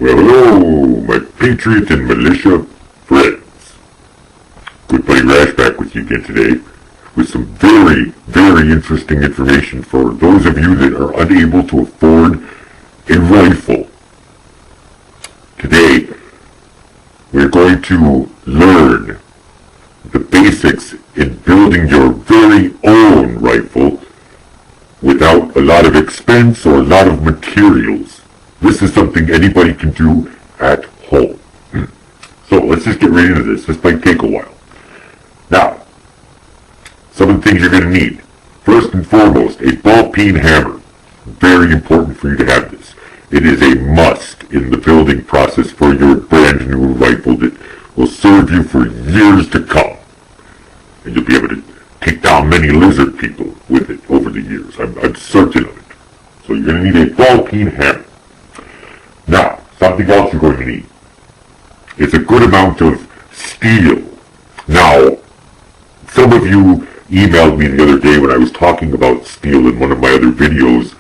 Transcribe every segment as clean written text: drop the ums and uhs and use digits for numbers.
Well, hello, my patriot and militia friends. Good buddy Rash back with you again today with some very, very interesting information for those of you that are unable to afford a rifle. Today, we're going to learn the basics in building your very own rifle without a lot of expense or a lot of materials. This is something anybody can do at home. So let's just get right into this. This might take a while. Now, some of the things you're going to need. First and foremost, a ball-peen hammer. Very important for you to have this. It is a must in the building process for your brand new rifle that will serve you for years to come. And you'll be able to take down many lizard people with it over the years. I'm certain of it. So you're going to need a ball-peen hammer. Now, something else you're going to need is a good amount of steel. Now, some of you emailed me the other day when I was talking about steel in one of my other videos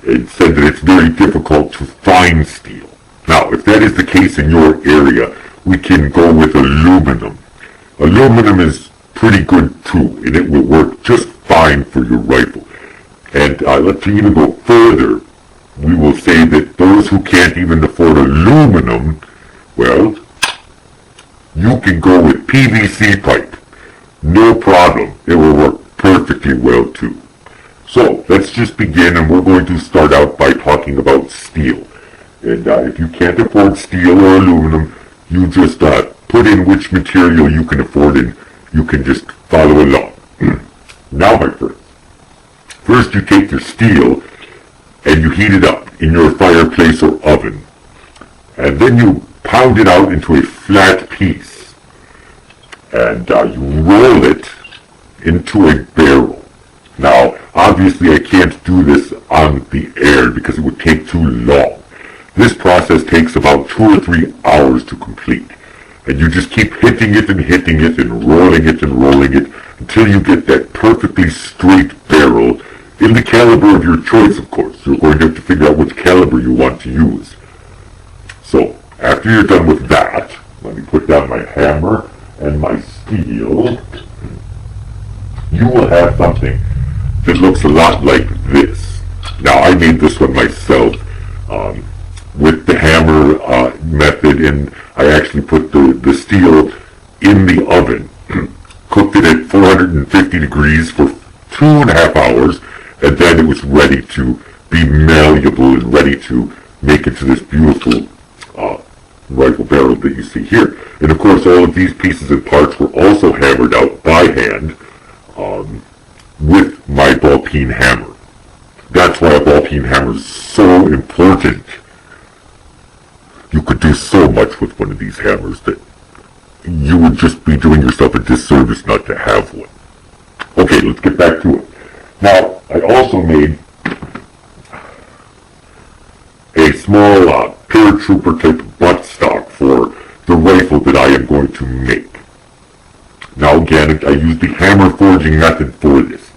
and said that it's very difficult to find steel. Now, if that is the case in your area, we can go with aluminum. Aluminum is pretty good too, and it will work just fine for your rifle. And let's even go further. We will say that those who can't even afford aluminum, well, you can go with PVC pipe. No problem. It will work perfectly well too. So, let's just begin, and we're going to start out by talking about steel. And if you can't afford steel or aluminum, you just put in which material you can afford and you can just follow along. Now, my friend, first you take your steel and you heat it up in your fireplace or oven. And then you pound it out into a flat piece. And you roll it into a barrel. Now, obviously I can't do this on the air because it would take too long. This process takes about 2 or 3 hours to complete. And you just keep hitting it and rolling it until you get that perfectly straight barrel in the caliber of your choice, of course. You're going to have to figure out which caliber you want to use. So, after you're done with that, let me put down my hammer and my steel. You will have something that looks a lot like this. Now, I made this one myself with the hammer method, and I actually put the steel in the oven, cooked it at 450 degrees for 2.5 hours, and then it was ready to be malleable and ready to make into this beautiful rifle barrel that you see here. And of course, all of these pieces and parts were also hammered out by hand with my ball-peen hammer. That's why a ball-peen hammer is so important. You could do so much with one of these hammers that you would just be doing yourself a disservice not to have one. Okay, let's get back to it. Now, I also made a small paratrooper type buttstock for the rifle that I am going to make. Now again, I use the hammer forging method for this.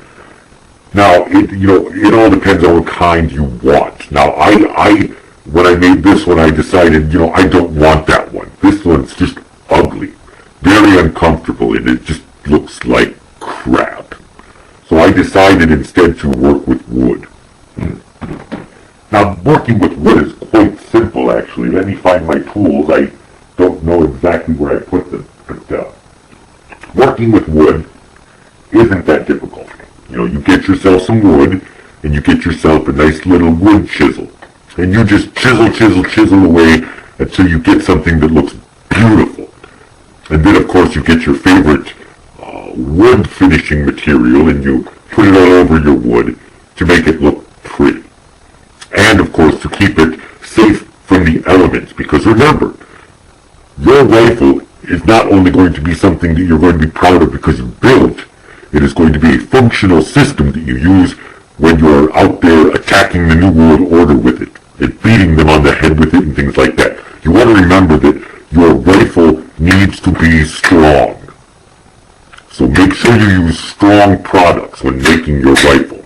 Now, it all depends on what kind you want. Now, when I made this one, I decided, I don't want that one. This one's just ugly, very uncomfortable, and it just looks like crap. So I decided instead to work with wood. Now, working with wood is quite simple, actually. Let me find my tools. I don't know exactly where I put them, but working with wood isn't that difficult. You get yourself some wood, and you get yourself a nice little wood chisel. And you just chisel away until you get something that looks beautiful. And then, of course, you get your favorite wood finishing material, and you put it all over your wood to make it look pretty. And, of course, to keep it safe from the elements. Because remember, your rifle is not only going to be something that you're going to be proud of because you built, it is going to be a functional system that you use when you're out there attacking the New World Order with it, and beating them on the head with it and things like that. You want to remember that your rifle needs to be strong. So make sure you use strong products when making your rifle.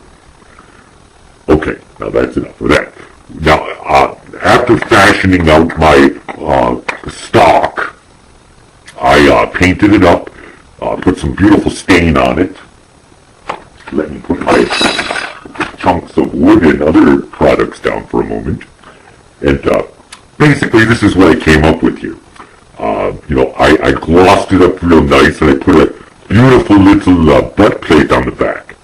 Okay, now that's enough of that. Now, after after fashioning out my stock, I painted it up, put some beautiful stain on it. Let me put my chunks of wood and other products down for a moment. And basically this is what I came up with here. I glossed it up real nice, and I put a beautiful little butt plate on the back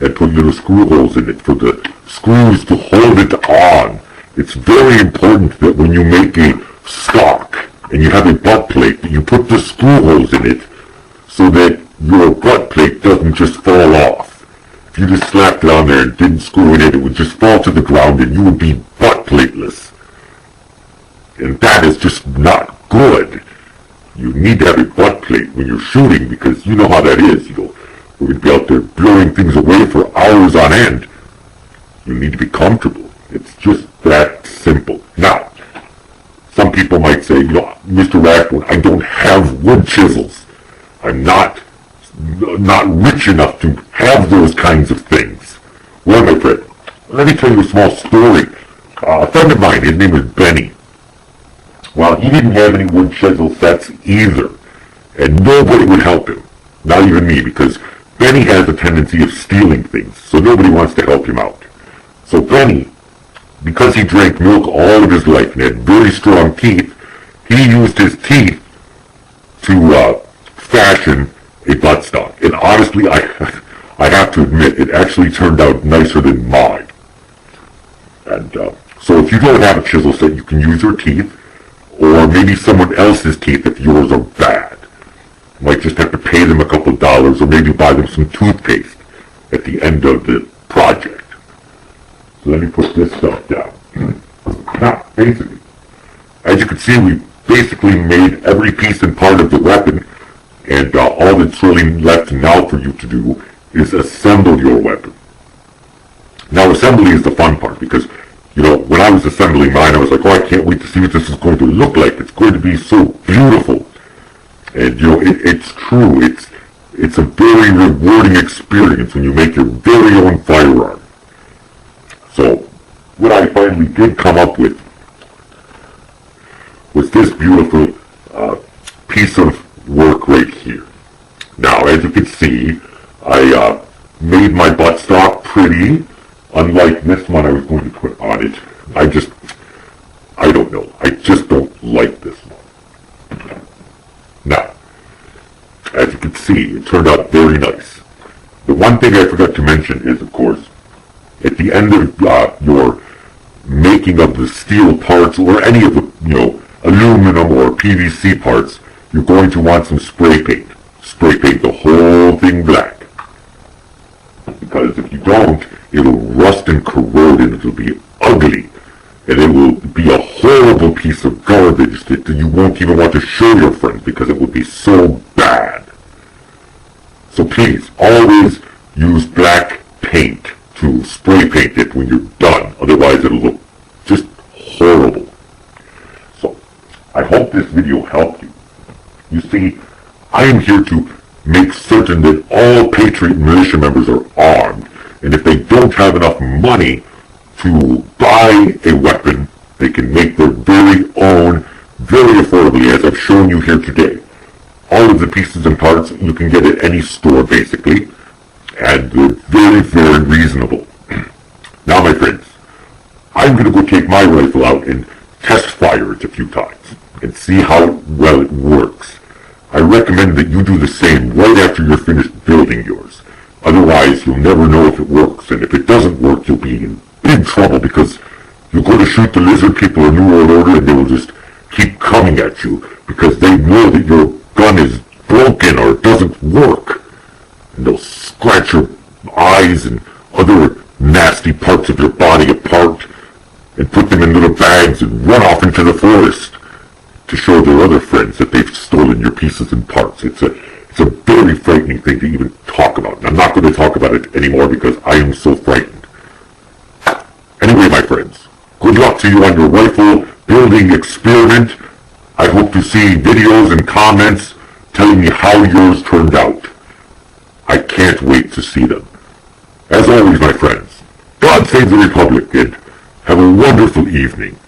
and put little screw holes in it for the screws to hold it on. It's very important that when you make a stock and you have a butt plate, that you put the screw holes in it so that your butt plate doesn't just fall off. If you just slapped it on there and didn't screw it in, it would just fall to the ground and you would be butt plateless. And that is just not good. You need to have a butt plate when you're shooting, because you know how that is. We're going to be out there blowing things away for hours on end. You need to be comfortable. It's just that simple. Now, some people might say, Mr. Rathbone, I don't have wood chisels. I'm not rich enough to have those kinds of things. Well, my friend, let me tell you a small story. A friend of mine, his name is Benny. Well, he didn't have any wood chisel sets either, and nobody would help him. Not even me, because Benny has a tendency of stealing things, so nobody wants to help him out. So Benny, because he drank milk all of his life and had very strong teeth, he used his teeth to fashion a buttstock. And honestly, I have to admit, it actually turned out nicer than mine. And so if you don't have a chisel set, you can use your teeth, or maybe someone else's teeth if yours are bad. You might just have to pay them a couple of dollars, or maybe buy them some toothpaste at the end of the project. So let me put this stuff down. Now, basically, as you can see, we basically made every piece and part of the weapon, and all that's really left now for you to do is assemble your weapon. Now, assembly is the fun part, because when I was assembling mine, I was like, I can't wait to see what this is going to look like. It's going to be so beautiful. And, it's true. It's a very rewarding experience when you make your very own firearm. So, what I finally did come up with was this beautiful piece of work right here. Now, as you can see, I made my buttstock pretty. Unlike this one I was going to put on it, I don't know. I just don't like this one. Now, as you can see, it turned out very nice. The one thing I forgot to mention is, of course, at the end of your making of the steel parts, or any of the, aluminum or PVC parts, you're going to want some spray paint. Spray paint the whole thing black. Because if you don't, it'll rust and corrode, and it'll be ugly. And it will be a horrible piece of garbage that you won't even want to show your friends, because it will be so bad. So please, always use black paint to spray paint it when you're done. Otherwise it'll look just horrible. So, I hope this video helped you. You see, I am here to make certain that all Patriot militia members are armed, and if they don't have enough money to buy a weapon, they can make their very own, very affordably, as I've shown you here today. All of the pieces and parts you can get at any store, basically, and they're very, very reasonable. Now, my friends, I'm going to go take my rifle out and test fire it a few times, and see how well it works. I recommend that you do the same right after you're finished building yours. Otherwise, you'll never know if it works, and if it doesn't work, you'll be in big trouble, because you'll go to shoot the lizard people in New World Order, and they will just keep coming at you, because they know that your gun is broken or it doesn't work. And they'll scratch your eyes and other nasty parts of your body apart, and put them in little bags and run off into the forest to show their other friends that they've stolen your pieces and parts. It's a very frightening thing to even talk about. And I'm not going to talk about it anymore because I am so frightened. Anyway, my friends, good luck to you on your rifle building experiment. I hope to see videos and comments telling me how yours turned out. I can't wait to see them. As always, my friends, God save the Republic, and have a wonderful evening.